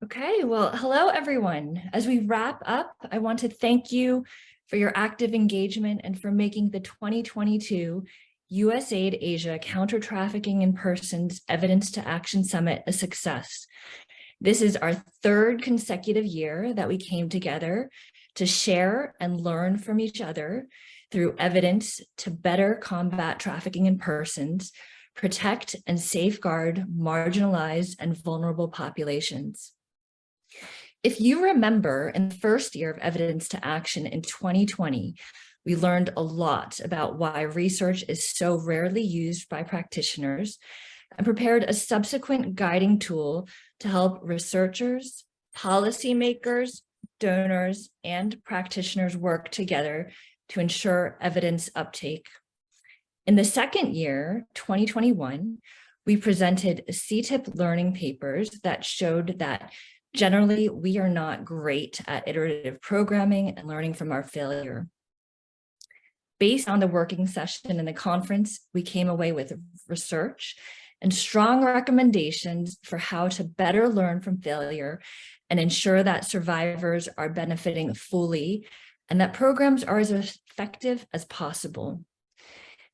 Okay, well, hello, everyone. As we wrap up, I want to thank you for your active engagement and for making the 2022 USAID Asia Counter-Trafficking in Persons Evidence to Action Summit a success. This is our third consecutive year that we came together to share and learn from each other through evidence to better combat trafficking in persons, protect and safeguard marginalized and vulnerable populations. If you remember, in the first year of Evidence to Action in 2020, we learned a lot about why research is so rarely used by practitioners and prepared a subsequent guiding tool to help researchers, policymakers, donors, and practitioners work together to ensure evidence uptake. In the second year, 2021, we presented CTIP learning papers that showed that generally, we are not great at iterative programming and learning from our failure. Based on the working session and the conference, we came away with research and strong recommendations for how to better learn from failure and ensure that survivors are benefiting fully and that programs are as effective as possible.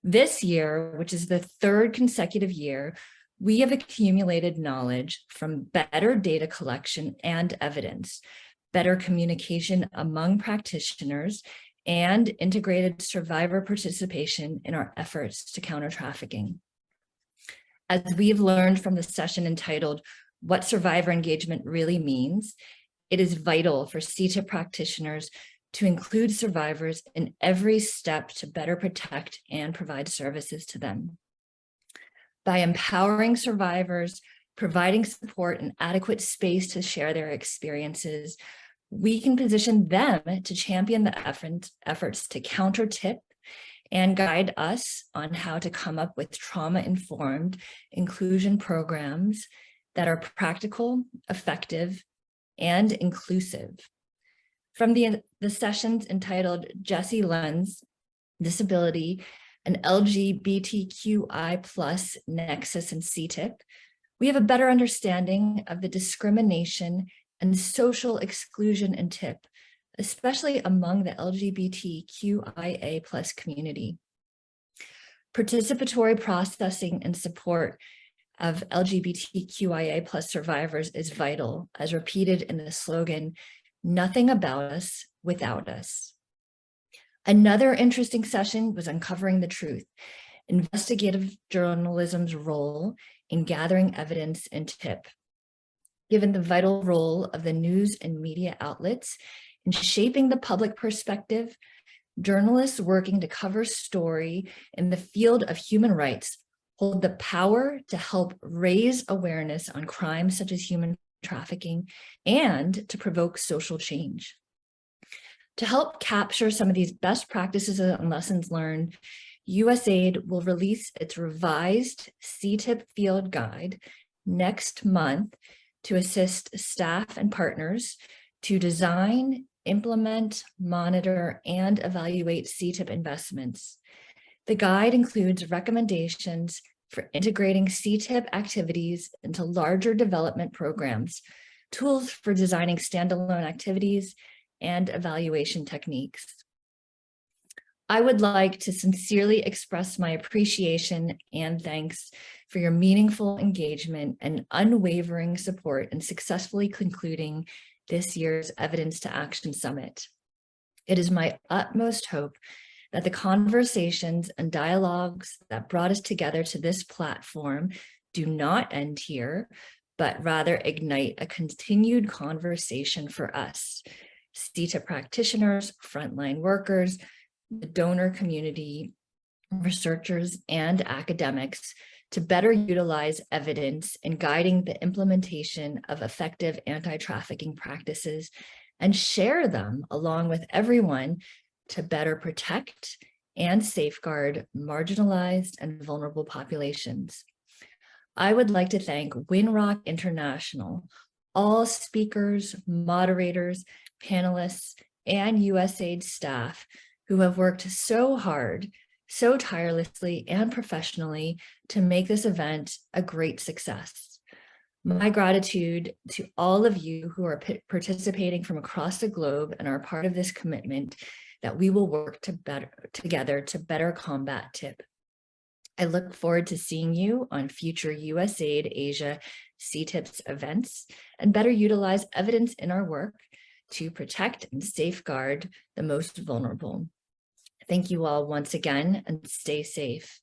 This year, which is the third consecutive year, we have accumulated knowledge from better data collection and evidence, better communication among practitioners, and integrated survivor participation in our efforts to counter trafficking. As we've learned from the session entitled, What Survivor Engagement Really Means, it is vital for CTIP practitioners to include survivors in every step to better protect and provide services to them. By empowering survivors, providing support and adequate space to share their experiences, we can position them to champion the efforts to counter TIP and guide us on how to come up with trauma-informed inclusion programs that are practical, effective, and inclusive. From the sessions entitled Jessie Lund's Disability, an LGBTQI+ nexus in CTIP, we have a better understanding of the discrimination and social exclusion in TIP, especially among the LGBTQIA+ community. Participatory processing and support of LGBTQIA+ survivors is vital, as repeated in the slogan, "Nothing about us without us." Another interesting session was uncovering the truth, investigative journalism's role in gathering evidence in TIP. Given the vital role of the news and media outlets in shaping the public perspective, journalists working to cover story in the field of human rights hold the power to help raise awareness on crimes such as human trafficking and to provoke social change. To help capture some of these best practices and lessons learned, USAID will release its revised CTIP field guide next month to assist staff and partners to design, implement, monitor, and evaluate CTIP investments. The guide includes recommendations for integrating CTIP activities into larger development programs, tools for designing standalone activities, and evaluation techniques. I would like to sincerely express my appreciation and thanks for your meaningful engagement and unwavering support in successfully concluding this year's Evidence to Action Summit. It is my utmost hope that the conversations and dialogues that brought us together to this platform do not end here, but rather ignite a continued conversation for us, CTIP practitioners, frontline workers, the donor community, researchers, and academics to better utilize evidence in guiding the implementation of effective anti-trafficking practices and share them along with everyone to better protect and safeguard marginalized and vulnerable populations. I would like to thank Winrock International, all speakers, moderators, panelists, and USAID staff who have worked so hard, so tirelessly and professionally to make this event a great success. My gratitude to all of you who are participating from across the globe and are part of this commitment that we will work together to better combat TIP. I look forward to seeing you on future USAID Asia CTIPS events and better utilize evidence in our work to protect and safeguard the most vulnerable. Thank you all once again and stay safe.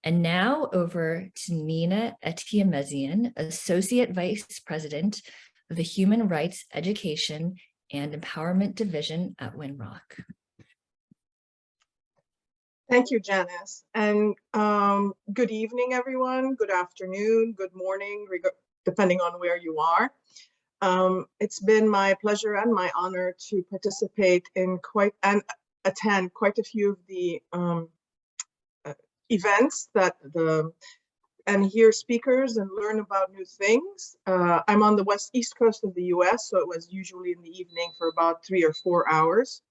And now over to Nina Etiamezian, Associate Vice President of the Human Rights Education and Empowerment Division at Winrock. Thank you, Janice. And good evening, everyone. Good afternoon, good morning, depending on where you are. It's been my pleasure and my honor to participate in and attend quite a few of the events and hear speakers and learn about new things. I'm on the East Coast of the US, so it was usually in the evening for about 3 or 4 hours.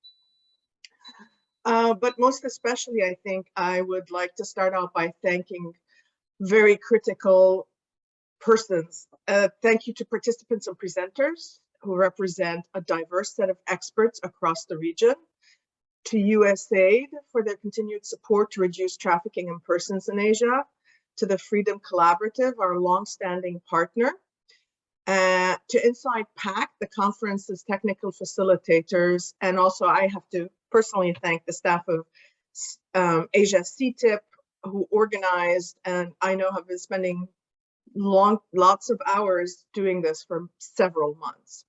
But most especially, I think I would like to start out by thanking very critical persons. Thank you to participants and presenters who represent a diverse set of experts across the region, to USAID for their continued support to reduce trafficking in persons in Asia, to the Freedom Collaborative, our longstanding partner, to Inside PAC, the conference's technical facilitators, and also I have to personally thank the staff of Asia CTIP who organized, and I know have been spending lots of hours doing this for several months.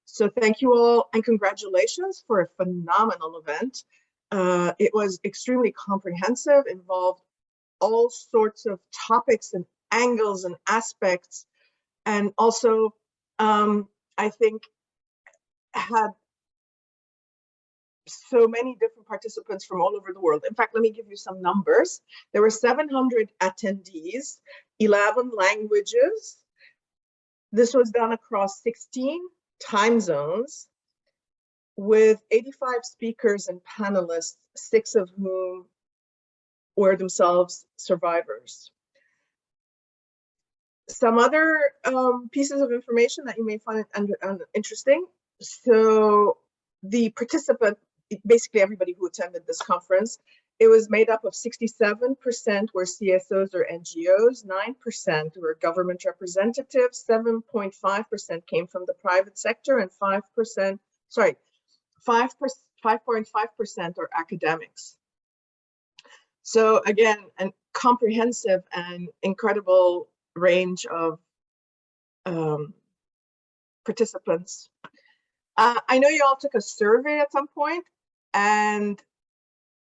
So thank you all and congratulations for a phenomenal event. It was extremely comprehensive, involved all sorts of topics and angles and aspects, and also I think had so many different participants from all over the world. In fact, let me give you some numbers. There were 700 attendees, 11 languages. This was done across 16 time zones with 85 speakers and panelists, 6 of whom were themselves survivors. Some other pieces of information that you may find interesting. So the participant, basically everybody who attended this conference, it was made up of 67% were CSOs or NGOs, 9% were government representatives, 7.5% came from the private sector, and 5.5% are academics. So again, a comprehensive and incredible range of participants. I know you all took a survey at some point, and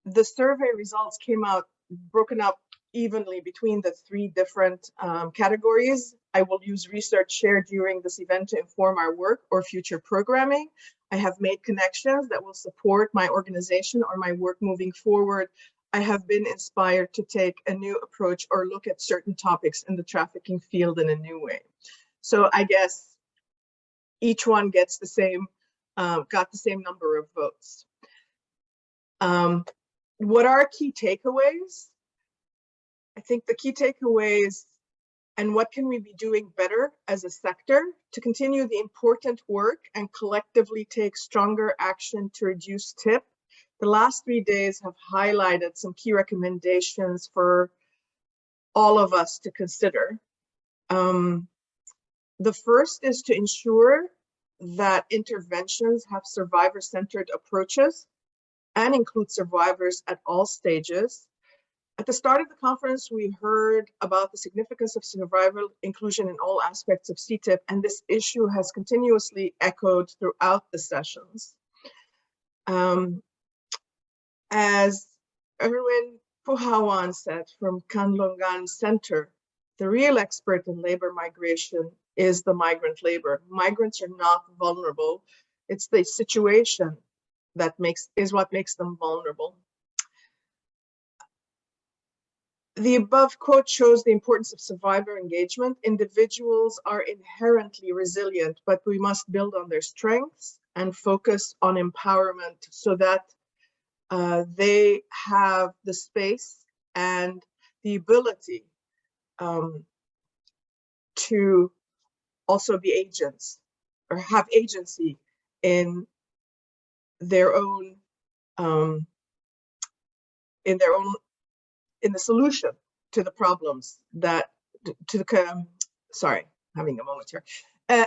the survey results came out broken up evenly between the 3 different categories. I will use research shared during this event to inform our work or future programming. I have made connections that will support my organization or my work moving forward. I have been inspired to take a new approach or look at certain topics in the trafficking field in a new way. So I guess each one gets the same, got the same number of votes. What are key takeaways? I think the key takeaways and what can we be doing better as a sector to continue the important work and collectively take stronger action to reduce TIP. The last 3 days have highlighted some key recommendations for all of us to consider. The first is to ensure that interventions have survivor-centered approaches and include survivors at all stages. At the start of the conference, we heard about the significance of survivor inclusion in all aspects of CTIP, and this issue has continuously echoed throughout the sessions. As Erwin Puhawan said from Kanlongan Center, the real expert in labor migration is the migrant labor. Migrants are not vulnerable. It's the situation that is what makes them vulnerable. The above quote shows the importance of survivor engagement. Individuals are inherently resilient, but we must build on their strengths and focus on empowerment so that they have the space and the ability to also be agents or have agency in their own in the solution to the problems that sorry, having a moment here,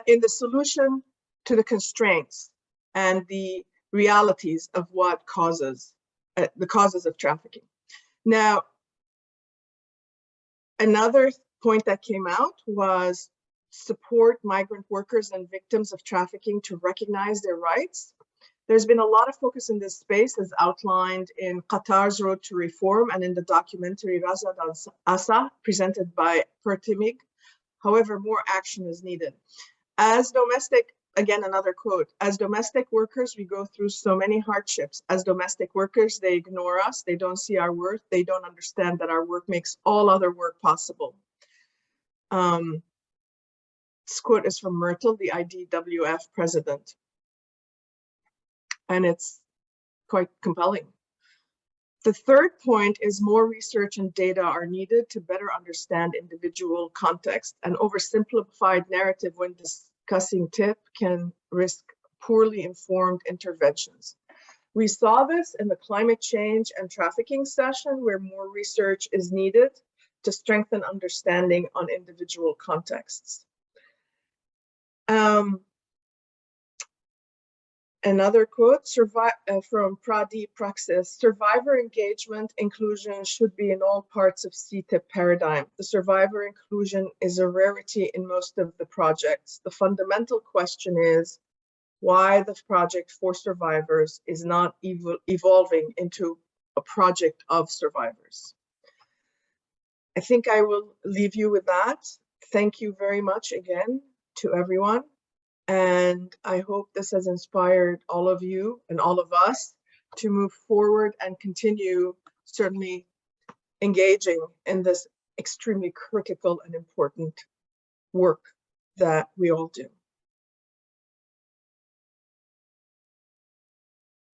in the solution to the constraints and the realities of what causes the causes of trafficking. Now, another point that came out was support migrant workers and victims of trafficking to recognize their rights. There's been a lot of focus in this space as outlined in Qatar's Road to Reform and in the documentary Razad Asa presented by Pertimig. However, more action is needed. As domestic, again, another quote, as domestic workers, we go through so many hardships. As domestic workers, they ignore us. They don't see our worth. They don't understand that our work makes all other work possible. This quote is from Myrtle, the IDWF president. And it's quite compelling. The third point is more research and data are needed to better understand individual context. An oversimplified narrative when discussing TIP can risk poorly informed interventions. We saw this in the climate change and trafficking session where more research is needed to strengthen understanding on individual contexts. Another quote from Pradeep Praxis, survivor engagement inclusion should be in all parts of CTIP paradigm. The survivor inclusion is a rarity in most of the projects. The fundamental question is why the project for survivors is not evolving into a project of survivors. I think I will leave you with that. Thank you very much again to everyone. And I hope this has inspired all of you and all of us to move forward and continue certainly engaging in this extremely critical and important work that we all do.